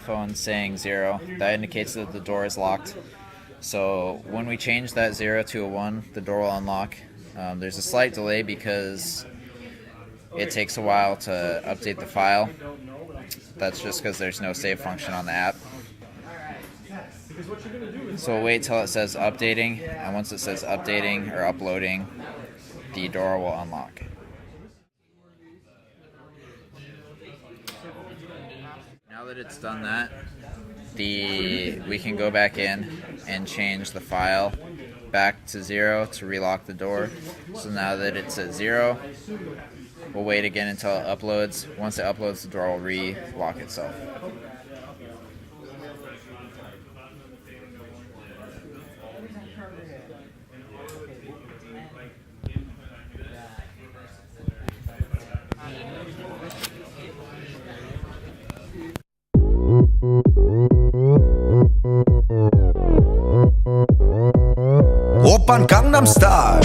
phone saying 0. That indicates that the door is locked. So when we change that 0 to a 1, the door will unlock. There's a slight delay because it takes a while to update the file. That's just because there's no save function on the app. So we'll wait till it says updating, and once it says updating or uploading, the door will unlock. Now that it's done that, we can go back in and change the file back to 0 to relock the door. So now that it's at 0, we'll wait again until it uploads. Once it uploads, the door will re-lock itself. Oppan Gangnam Style.